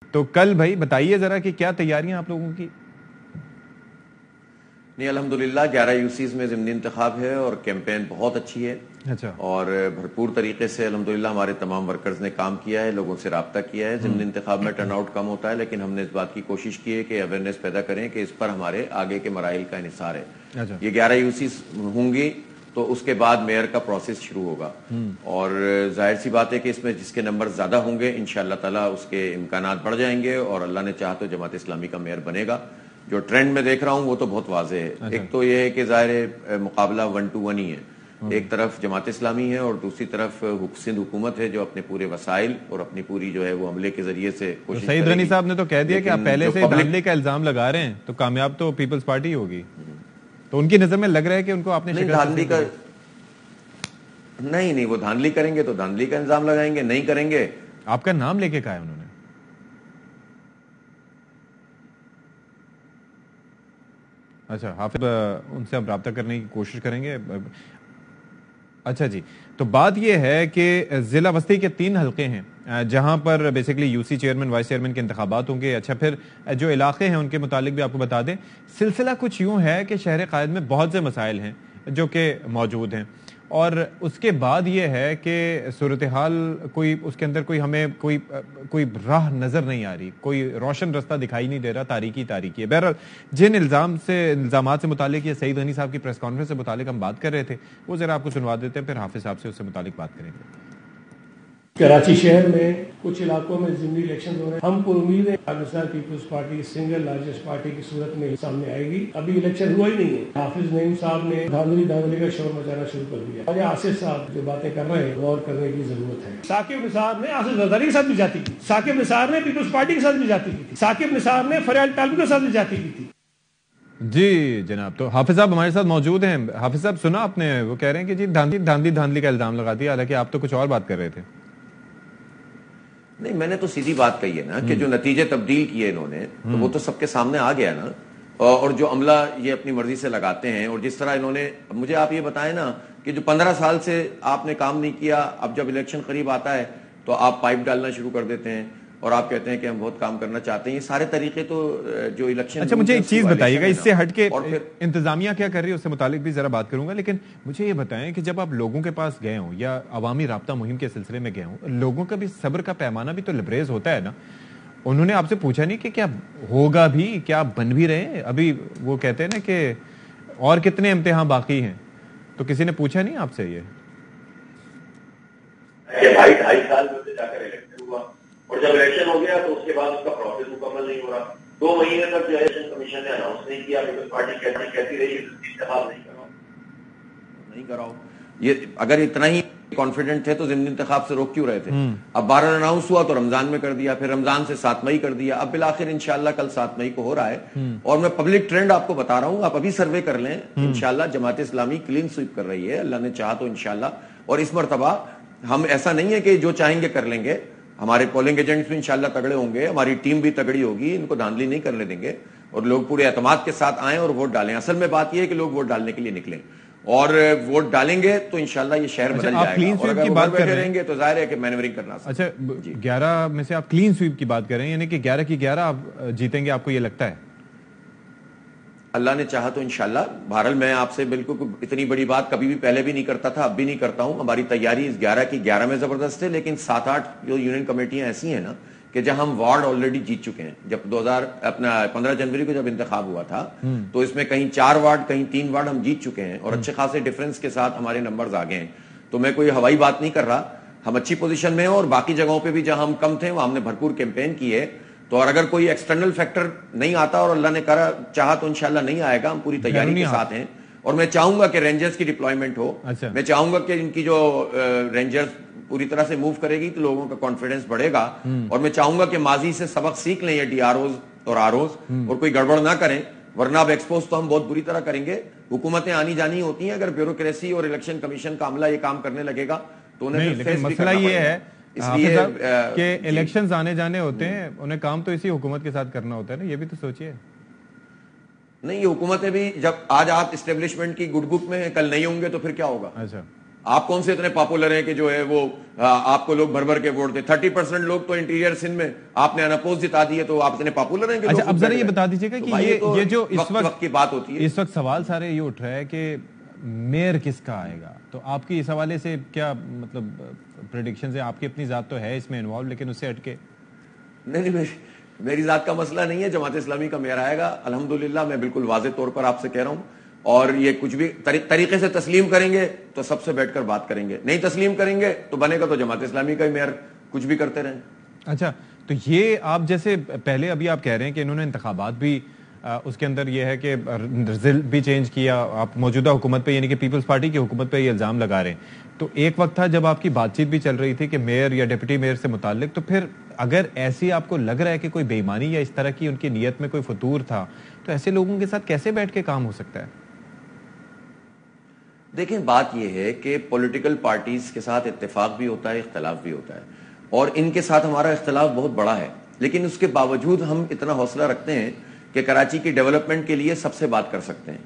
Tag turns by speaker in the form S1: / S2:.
S1: تو کل بھائی بتائیے ذرا کہ کیا تیاریاں آپ لوگوں کی؟
S2: نہیں الحمدللہ 11 یوسیز میں ضمنی انتخاب ہے اور کیمپین بہت اچھی ہے اور بھرپور طریقے سے الحمدللہ ہمارے تمام ورکرز نے کام کیا ہے، لوگوں سے رابطہ کیا ہے۔ ضمنی انتخاب میں ٹرن آؤٹ کم ہوتا ہے لیکن ہم نے اس بات کی کوشش کی ہے کہ اویئرنیس پیدا کریں کہ اس پر ہمارے آگے کے مراحل کا انحصار ہے۔ یہ 11 یوسیز ہوں گی تو اس کے بعد میئر کا پروسیس شروع ہوگا اور ظاہر سی بات ہے کہ اس میں جس کے نمبر زیادہ ہوں گے انشاءاللہ تعالیٰ اس کے امکانات بڑھ جائیں گے اور اللہ نے چاہا تو جماعت اسلامی کا میئر بنے گا۔ جو ٹرینڈ میں دیکھ رہا ہوں وہ تو بہت واضح ہے۔ ایک تو یہ ہے کہ ظاہر مقابلہ 1 to 1 ہی ہے، ایک طرف جماعت اسلامی ہے اور دوسری طرف سندھ حکومت ہے جو اپنے پورے وسائل اور اپنی پوری جو ہے وہ عملے کے ذریعے سے کوشش
S1: سعید غنی صاحب نے تو کہہ دیا کہ آپ پہلے سے دھاندلی کا الزام لگا رہے ہیں تو کامیاب تو پیپلز پارٹی ہوگی، تو ان کی نظر میں لگ رہا ہے کہ ان کو آپ نے
S2: دھاندلی کا نہیں وہ دھاندلی کریں گے تو دھاندلی کا الزام لگائیں گے، نہیں کریں گے۔
S1: آپ کا نام لے کے کہا ہے انہوں نے؟ اچھا حافظ ان سے ہم رابطہ کرنے کی کوشش کریں گے۔ اچھا جی، تو بات یہ ہے کہ ضلع وسطی کے 3 حلقے ہیں جہاں پر basically U C chairman vice chairman کے انتخابات ہوں گے۔ اچھا پھر جو علاقے ہیں ان کے متعلق بھی آپ کو بتا دیں، سلسلہ کچھ یوں ہے کہ شہر قائد میں بہت سے مسائل ہیں جو کہ موجود ہیں اور اس کے بعد یہ ہے کہ صورتحال کوئی اس کے اندر کوئی ہمیں کوئی راہ نظر نہیں آ رہی، کوئی روشن رستہ دکھائی نہیں دے رہا، تاریکی ہے۔ بہرحال جن الزامات سے متعلق یہ سعید غنی صاحب کی پریس کانفرنس سے متعلق ہم بات کر رہے تھے وہ ذرا آپ کو سنوا دیتے ہیں، پھر حافظ صاحب سے اس سے متعلق بات کریں گے۔
S3: کراچی شہر میں کچھ علاقوں میں ضمنی الیکشن ہو رہے ہیں، ہم پر امید ہے Pakistan Peoples Party single largest party کی صورت میں سامنے آئے گی۔ ابھی الیکشن ہوا ہی نہیں ہے، حافظ نعیم صاحب نے دھاندلی کا شور مچانا شروع کر دیا۔ آج آصف صاحب جو باتیں کر رہے ہیں غور کرنے کی ضرورت ہے۔ ثاقب نثار نے آصف زرداری کے ساتھ بھی جاتی کی، ثاقب نثار نے پیپلز پارٹی کے ساتھ بھی جاتی کی تھی، ثاقب نثار نے فریال ٹالوی کے ساتھ بھی جاتی کی تھی۔
S1: جی جناب، تو حافظ صاحب ہمارے ساتھ موجود ہیں۔ حافظ صاحب سنا آپ نے، وہ کہہ رہے ہیں کہ جی دھاندلی کا الزام لگا دیا، حالانکہ آپ تو کچھ اور بات کر رہے تھے۔
S2: نہیں میں نے تو سیدھی بات کہی ہے نا کہ جو نتیجے تبدیل کیے انہوں نے تو وہ تو سب کے سامنے آ گیا نا، اور جو عملہ یہ اپنی مرضی سے لگاتے ہیں اور جس طرح انہوں نے، مجھے آپ یہ بتائیں نا کہ جو 15 سال سے آپ نے کام نہیں کیا، اب جب الیکشن قریب آتا ہے تو آپ پائپ ڈالنا شروع کر دیتے ہیں اور آپ کہتے ہیں کہ ہم بہت کام کرنا چاہتے ہیں۔ یہ سارے طریقے تو جو الیکشن۔
S1: اچھا مجھے ایک چیز بتائیے گا، اس سے ہٹ کے انتظامیہ کیا کر رہی ہے اس سے متعلق بھی ذرا بات کروں گا، لیکن مجھے یہ بتائیں کہ جب آپ لوگوں کے پاس گئے ہوں یا عوامی رابطہ مہم کے سلسلے میں گئے ہوں، لوگوں کا بھی صبر کا پیمانہ بھی تو لبریز ہوتا ہے نا؟ انہوں نے آپ سے پوچھا نہیں کہ کیا ہوگا بھی، کیا بن بھی رہے ہیں؟ ابھی وہ کہتے ہیں نا کہ اور کتنے امتحان باقی ہیں، تو کسی نے پوچھا نہیں آپ سے یہ؟
S2: 2.5 سال میں جا کر الیکشن ہوا اور جب الیکشن ہو گیا تو اس کے بعد اس کا پروسیس مکمل نہیں ہو رہا۔ 2 مہینے تک جو الیکشن کمیشن نے اناؤنس نہیں کیا، پیپلز پارٹی کہتی رہی انتخاب نہیں کراؤ۔ یہ اگر اتنا ہی کانفیڈنٹ تھے تو ضمنی انتخاب سے روک کیوں رہے تھے؟ اب 12 اناؤنس ہوا تو رمضان میں کر دیا، پھر رمضان سے 7 مئی کر دیا، اب بالآخر انشاءاللہ کل 7 مئی کو ہو رہا ہے۔ اور میں پبلک ٹرینڈ آپ کو بتا رہا ہوں، آپ ابھی سروے کر لیں، انشاءاللہ جماعت اسلامی کلین سویپ کر رہی ہے، اللہ نے چاہا تو انشاءاللہ۔ اور اس مرتبہ ہم ایسا نہیں ہے کہ جو چاہیں گے کر لیں گے، ہمارے پولنگ ایجنٹس بھی انشاءاللہ تگڑے ہوں گے، ہماری ٹیم بھی تگڑی ہوگی، ان کو دھاندلی نہیں کرنے دیں گے اور لوگ پورے اعتماد کے ساتھ آئیں اور ووٹ ڈالیں۔ اصل میں بات یہ ہے کہ لوگ ووٹ ڈالنے کے لیے نکلیں اور ووٹ ڈالیں گے تو انشاءاللہ یہ شہر بدل جائے گا، اور اگر وہ بیٹھے رہیں گے تو ظاہر ہے کہ مینورنگ کرنا۔
S1: اچھا 11 میں سے آپ کلین سویپ کی بات کر رہے ہیں، یعنی کہ 11 کی 11 آپ جیتیں گے، آپ کو یہ لگتا ہے؟
S2: اللہ نے چاہا تو انشاءاللہ۔ بہرحال میں آپ سے بالکل اتنی بڑی بات کبھی بھی پہلے بھی نہیں کرتا تھا، اب بھی نہیں کرتا ہوں۔ ہماری تیاری اس 11 کی 11 میں زبردست ہے، لیکن 7-8 جو یونین کمیٹیاں ایسی ہیں نا کہ جہاں ہم وارڈ آلریڈی جیت چکے ہیں۔ جب 15 جنوری کو جب انتخاب ہوا تھا تو اس میں کہیں 4 وارڈ کہیں 3 وارڈ ہم جیت چکے ہیں اور اچھے خاصے ڈیفرنس کے ساتھ ہمارے نمبرز آگے ہیں۔ تو میں کوئی ہوائی بات نہیں کر رہا، ہم اچھی پوزیشن میں ہیں اور باقی جگہوں پہ بھی جہاں ہم کم تھے وہاں ہم نے بھرپور کیمپین کی ہے۔ تو اور اگر کوئی ایکسٹرنل فیکٹر نہیں آتا اور اللہ نے چاہا تو انشاءاللہ نہیں آئے گا، ہم پوری تیاری کے ساتھ ہیں اور میں چاہوں گا کہ رینجرز کی ڈپلائمنٹ ہو۔ میں چاہوں گا کہ ان کی جو رینجرز پوری طرح سے موو کرے گی تو لوگوں کا کانفیڈنس بڑھے گا، اور میں چاہوں گا کہ ماضی سے سبق سیکھ لیں یہ ڈی آر اوز اور آر اوز اور کوئی گڑبڑ نہ کریں، ورنہ اب ایکسپوز تو ہم بہت بری طرح کریں گے۔ حکومتیں آنی جانی ہوتی ہیں، اگر بیوروکریسی اور الیکشن کمیشن کا عملہ یہ کام کرنے لگے گا تو انہیں
S1: مسئلہ یہ ہے کہ الیکشنز آنے جانے ہوتے ہیں، انہیں کام تو اسی حکومت کے ساتھ کرنا ہوتا ہے نا، یہ بھی تو سوچئے۔ نہیں
S2: یہ حکومتیں بھی جب آج آپ اسٹیبلشمنٹ کی گڈ بک میں کل نہیں ہوں گے تو پھر کیا ہوگا؟
S1: اچھا
S2: آپ کون سے اتنے پاپولر ہیں کہ جو ہے وہ آپ کو لوگ بھر بھر کے ووٹ دیں؟ 30% لوگ تو انٹیریئر سندھ میں آپ نے انپوز جتا دیے، تو آپ اتنے پاپولر ہیں کہ
S1: اچھا اب ذرا یہ بتا دیجیے گا کہ یہ جو اس
S2: وقت کی بات ہوتی ہے،
S1: اس وقت سوال سارے یہ اٹھ رہا ہے کہ میئر کس کا آئے گا، تو آپ کی اس حوالے سے کیا مطلب پریڈکشنز ہیں؟ آپ کی اپنی ذات تو ہے اس میں انوالو، لیکن اس سے ہٹ کے
S2: نہیں میری ذات کا مسئلہ نہیں ہے، جماعت اسلامی کا میئر آئے گا الحمدللہ، میں بالکل واضح طور پر آپ سے کہہ رہا ہوں، اور یہ کچھ بھی طریقے سے تسلیم کریں گے تو سب سے بیٹھ کر بات کریں گے، نہیں تسلیم کریں گے تو بنے گا تو جماعت اسلامی کا میئر، کچھ بھی کرتے رہیں۔
S1: اچھا تو یہ آپ جیسے پہلے ابھی آپ کہہ رہے ہیں کہ انہوں نے انتخابات بھی اس کے اندر یہ ہے کہ رزلٹ بھی چینج کیا، آپ موجودہ حکومت پہ یعنی کہ پیپلز پارٹی کی حکومت پہ یہ الزام لگا رہے ہیں، تو ایک وقت تھا جب آپ کی بات چیت بھی چل رہی تھی کہ میئر یا ڈپٹی میئر سے متعلق، تو پھر اگر ایسی آپ کو لگ رہا ہے کہ کوئی بے ایمانی یا اس طرح کی ان کی نیت میں کوئی فطور تھا، تو ایسے لوگوں کے ساتھ کیسے بیٹھ کے کام ہو سکتا ہے؟
S2: دیکھیں بات یہ ہے کہ پولیٹیکل پارٹیز کے ساتھ اتفاق بھی ہوتا ہے، اختلاف بھی ہوتا ہے، اور ان کے ساتھ ہمارا اختلاف بہت بڑا ہے، لیکن اس کے باوجود ہم اتنا حوصلہ رکھتے ہیں کہ کراچی کی ڈیولپمنٹ کے لیے سب سے بات کر سکتے ہیں۔